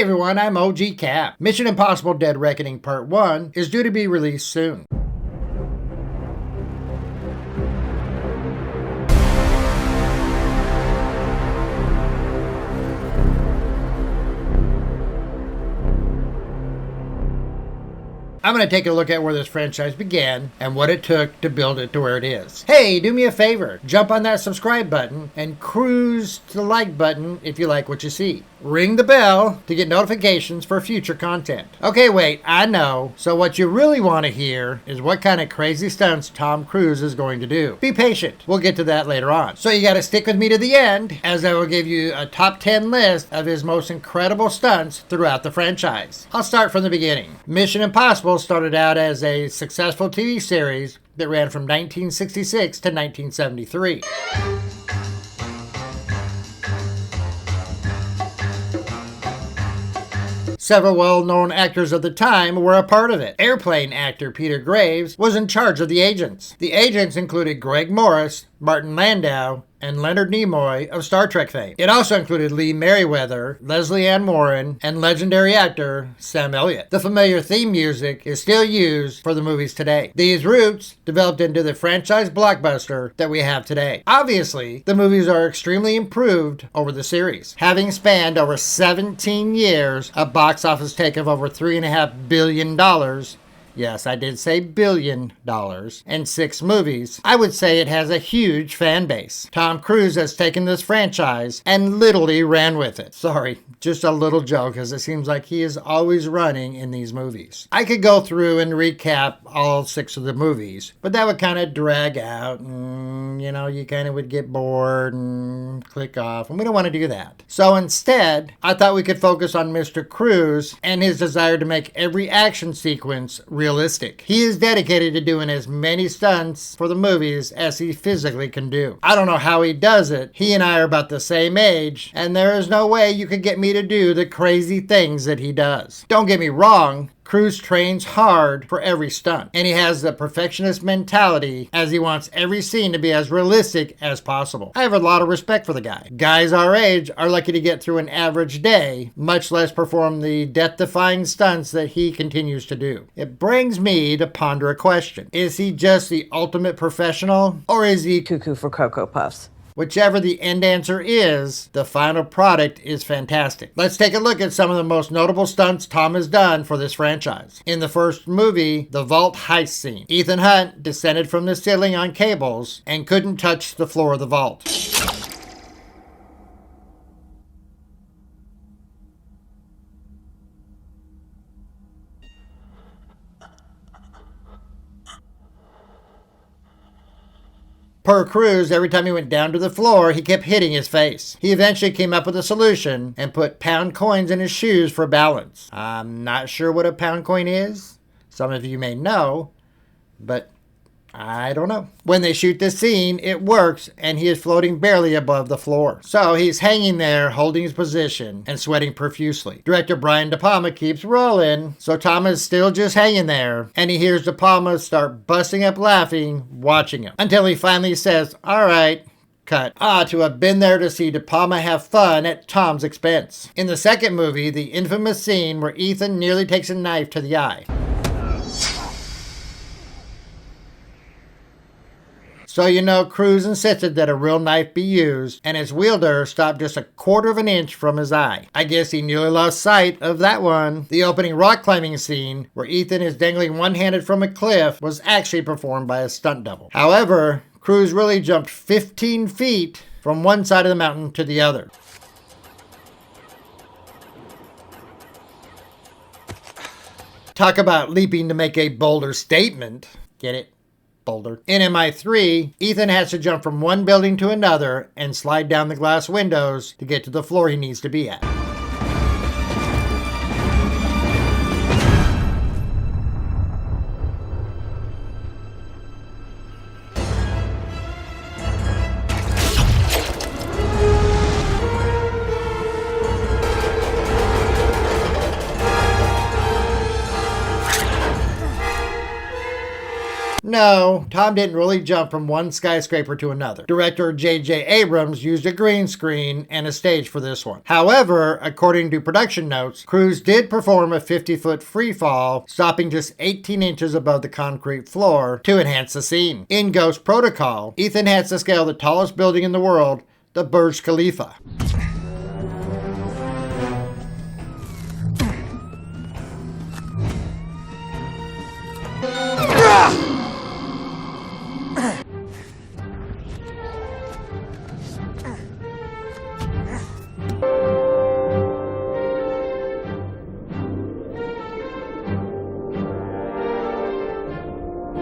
Hey everyone, I'm OG Cap. Mission Impossible Dead Reckoning Part 1 is due to be released soon. I'm going to take a look at where this franchise began and what it took to build it to where it is. Hey, do me a favor. Jump on that subscribe button and cruise to the like button if you like what you see. Ring the bell to get notifications for future content. Okay, wait, I know. So what you really want to hear is what kind of crazy stunts Tom Cruise is going to do. Be patient. We'll get to that later on. So you got to stick with me to the end as I will give you a top 10 list of his most incredible stunts throughout the franchise. I'll start from the beginning. Mission Impossible started out as a successful TV series that ran from 1966 to 1973. Several well-known actors of the time were a part of it. Airplane actor Peter Graves was in charge of the agents. The agents included Greg Morris, Martin Landau, and Leonard Nimoy of Star Trek fame. It also included Lee Merriweather, Leslie Ann Warren, and legendary actor Sam Elliott. The familiar theme music is still used for the movies today. These roots developed into the franchise blockbuster that we have today. Obviously, the movies are extremely improved over the series. Having spanned over 17 years, a box office take of over $3.5 billion, yes, I did say $1 billion, and 6 movies, I would say it has a huge fan base. Tom Cruise has taken this franchise and literally ran with it. Sorry, just a little joke, as it seems like he is always running in these movies. I could go through and recap all 6 of the movies, but that would kind of drag out, and you kind of would get bored and click off, and we don't want to do that. So instead, I thought we could focus on Mr. Cruise and his desire to make every action sequence realistic. He is dedicated to doing as many stunts for the movies as he physically can do. I don't know how he does it. He and I are about the same age, and there is no way you could get me to do the crazy things that he does. Don't get me wrong, Cruise trains hard for every stunt, and he has the perfectionist mentality as he wants every scene to be as realistic as possible. I have a lot of respect for the guy. Guys our age are lucky to get through an average day, much less perform the death-defying stunts that he continues to do. It brings me to ponder a question. Is he just the ultimate professional, or is he cuckoo for Cocoa Puffs? Whichever the end answer is, the final product is fantastic. Let's take a look at some of the most notable stunts Tom has done for this franchise. In the first movie, the vault heist scene, Ethan Hunt descended from the ceiling on cables and couldn't touch the floor of the vault. Per Cruise, every time he went down to the floor, he kept hitting his face. He eventually came up with a solution and put pound coins in his shoes for balance. I'm not sure what a pound coin is. Some of you may know, but I don't know. When they shoot this scene, it works, and he is floating barely above the floor. So he's hanging there, holding his position, and sweating profusely. Director Brian De Palma keeps rolling, so Tom is still just hanging there, and he hears De Palma start busting up laughing, watching him, until he finally says, "All right, cut." To have been there to see De Palma have fun at Tom's expense. In the second movie, the infamous scene where Ethan nearly takes a knife to the eye. So Cruise insisted that a real knife be used, and his wielder stopped just a quarter of an inch from his eye. I guess he nearly lost sight of that one. The opening rock climbing scene, where Ethan is dangling one-handed from a cliff, was actually performed by a stunt double. However, Cruise really jumped 15 feet from one side of the mountain to the other. Talk about leaping to make a bolder statement. Get it? Boulder. In MI3, Ethan has to jump from one building to another and slide down the glass windows to get to the floor he needs to be at. No, Tom didn't really jump from one skyscraper to another. Director J.J. Abrams used a green screen and a stage for this one. However, according to production notes, Cruise did perform a 50-foot free fall, stopping just 18 inches above the concrete floor to enhance the scene. In Ghost Protocol, Ethan has to scale the tallest building in the world, the Burj Khalifa.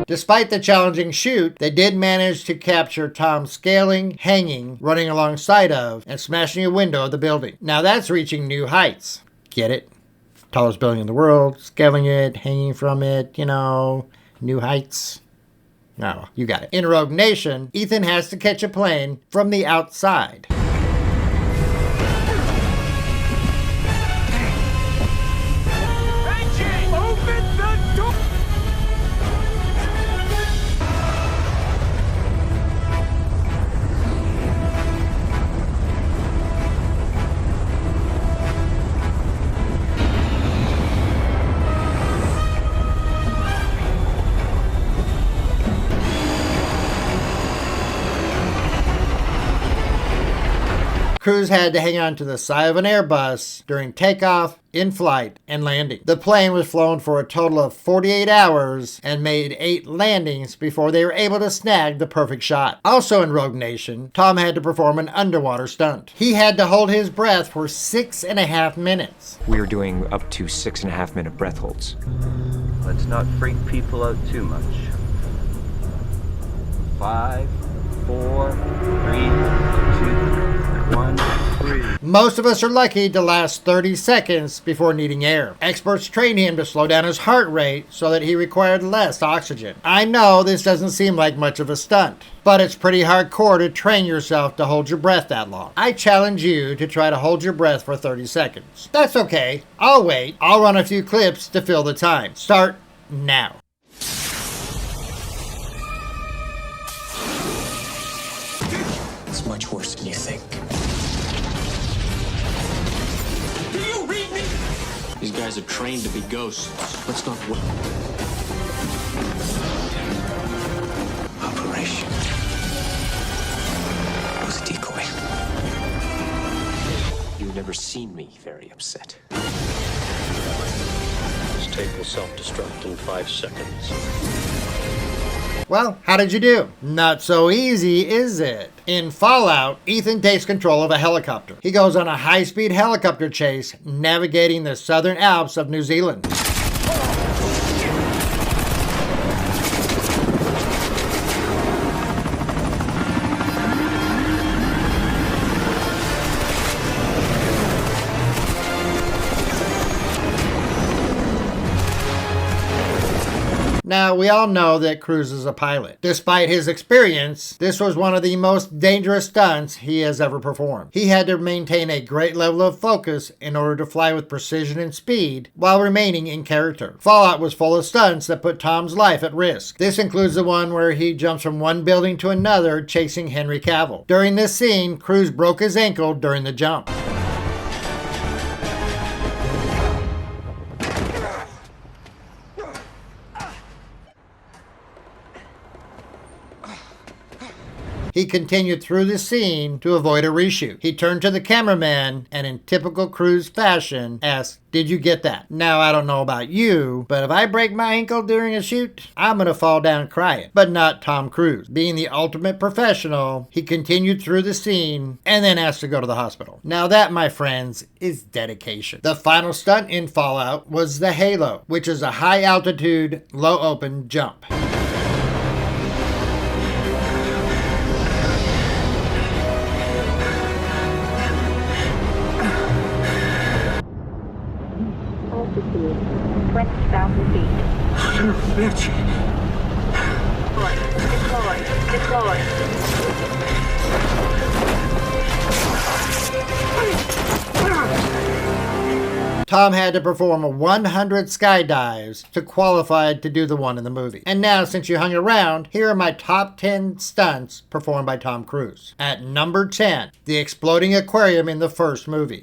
Despite the challenging shoot, they did manage to capture Tom scaling, hanging, running alongside of, and smashing a window of the building. Now that's reaching new heights. Get it? Tallest building in the world, scaling it, hanging from it, new heights. No, you got it. In Rogue Nation, Ethan has to catch a plane from the outside. Cruise had to hang on to the side of an Airbus during takeoff, in-flight, and landing. The plane was flown for a total of 48 hours and made 8 landings before they were able to snag the perfect shot. Also in Rogue Nation, Tom had to perform an underwater stunt. He had to hold his breath for 6.5 minutes. We were doing up to 6.5 minute breath holds. Let's not freak people out too much. 5, 4, 3, 2, 1, 3. Most of us are lucky to last 30 seconds before needing air. Experts trained him to slow down his heart rate so that he required less oxygen. I know this doesn't seem like much of a stunt, but it's pretty hardcore to train yourself to hold your breath that long. I challenge you to try to hold your breath for 30 seconds. That's okay. I'll wait. I'll run a few clips to fill the time. Start now. It's much worse than you think. Do you read me? These guys are trained to be ghosts. Let's not wait. Operation. It was a decoy. You've never seen me very upset. This tape will self-destruct in 5 seconds. Well, how did you do? Not so easy, is it? In Fallout, Ethan takes control of a helicopter. He goes on a high-speed helicopter chase, navigating the southern Alps of New Zealand. Now, we all know that Cruise is a pilot. Despite his experience, this was one of the most dangerous stunts he has ever performed. He had to maintain a great level of focus in order to fly with precision and speed while remaining in character. Fallout was full of stunts that put Tom's life at risk. This includes the one where he jumps from one building to another chasing Henry Cavill. During this scene, Cruise broke his ankle during the jump. He continued through the scene to avoid a reshoot. He turned to the cameraman and in typical Cruise fashion asked, "Did you get that?" Now, I don't know about you, but if I break my ankle during a shoot, I'm gonna fall down crying. But not Tom Cruise. Being the ultimate professional, he continued through the scene and then asked to go to the hospital. Now that, my friends, is dedication. The final stunt in Fallout was the Halo, which is a high altitude, low open jump. Altitude 20,000 feet. Bitch. Deploy. Tom had to perform 100 skydives to qualify to do the one in the movie. And now, since you hung around, here are my top 10 stunts performed by Tom Cruise. At number 10, the exploding aquarium in the first movie.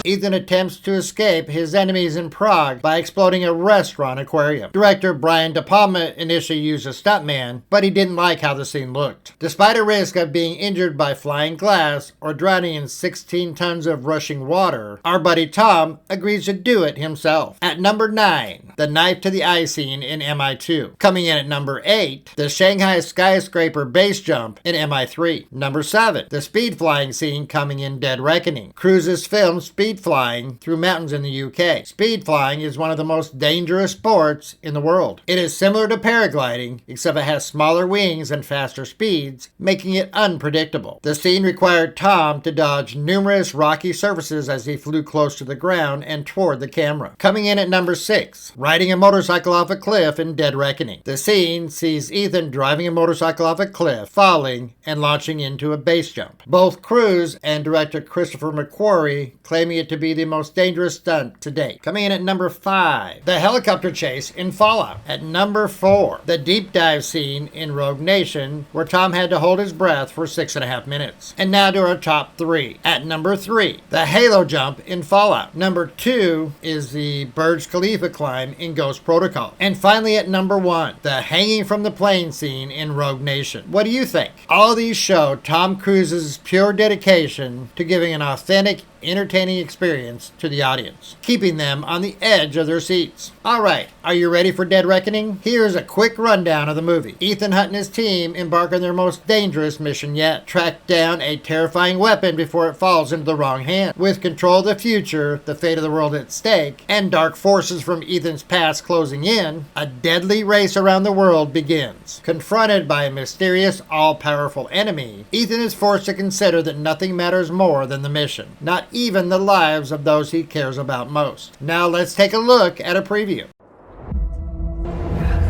Ethan attempts to escape his enemies in Prague by exploding a restaurant aquarium. Director Brian De Palma initially used a stuntman, but he didn't like how the scene looked. Despite a risk of being injured by flying glass or drowning in 16 tons of rushing water, our buddy Tom agrees to do it himself. At number 9, the knife to the eye scene in MI2. Coming in at number 8, the Shanghai skyscraper base jump in MI3. Number 7, the speed flying scene coming in Dead Reckoning. Cruise's film Speed Flying through mountains in the UK. Speed flying is one of the most dangerous sports in the world. It is similar to paragliding, except it has smaller wings and faster speeds, making it unpredictable. The scene required Tom to dodge numerous rocky surfaces as he flew close to the ground and toward the camera. Coming in at number 6, riding a motorcycle off a cliff in Dead Reckoning. The scene sees Ethan driving a motorcycle off a cliff, falling, and launching into a base jump. Both Cruise and director Christopher McQuarrie claiming it to be the most dangerous stunt to date. Coming in at number 5, the helicopter chase in Fallout. At number 4, the deep dive scene in Rogue Nation, where Tom had to hold his breath for 6.5 minutes. And now to our top 3. At number 3, the Halo jump in Fallout. Number 2 is the Burj Khalifa climb in Ghost Protocol. And finally at number 1, the hanging from the plane scene in Rogue Nation. What do you think? All these show Tom Cruise's pure dedication to giving an authentic, entertaining experience to the audience, keeping them on the edge of their seats. Alright, are you ready for Dead Reckoning? Here's a quick rundown of the movie. Ethan Hunt and his team embark on their most dangerous mission yet. Track down a terrifying weapon before it falls into the wrong hand. With control of the future, the fate of the world at stake, and dark forces from Ethan's past closing in, a deadly race around the world begins. Confronted by a mysterious, all-powerful enemy, Ethan is forced to consider that nothing matters more than the mission. Not even the lives of those he cares about most. Now let's take a look at a preview.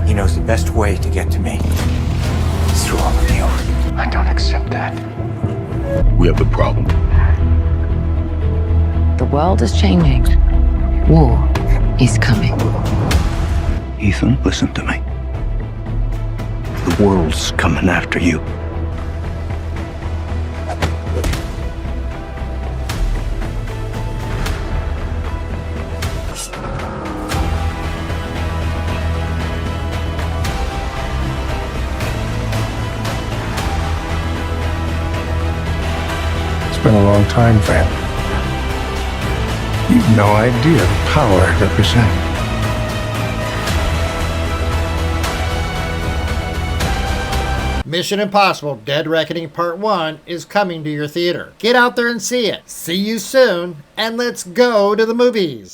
He knows the best way to get to me is through all of you. I don't accept that. We have a problem. The world is changing. War is coming. Ethan, listen to me. The world's coming after you. It's been a long time, friend. You've no idea the power I represent. Mission Impossible Dead Reckoning Part 1 is coming to your theater. Get out there and see it. See you soon, and let's go to the movies.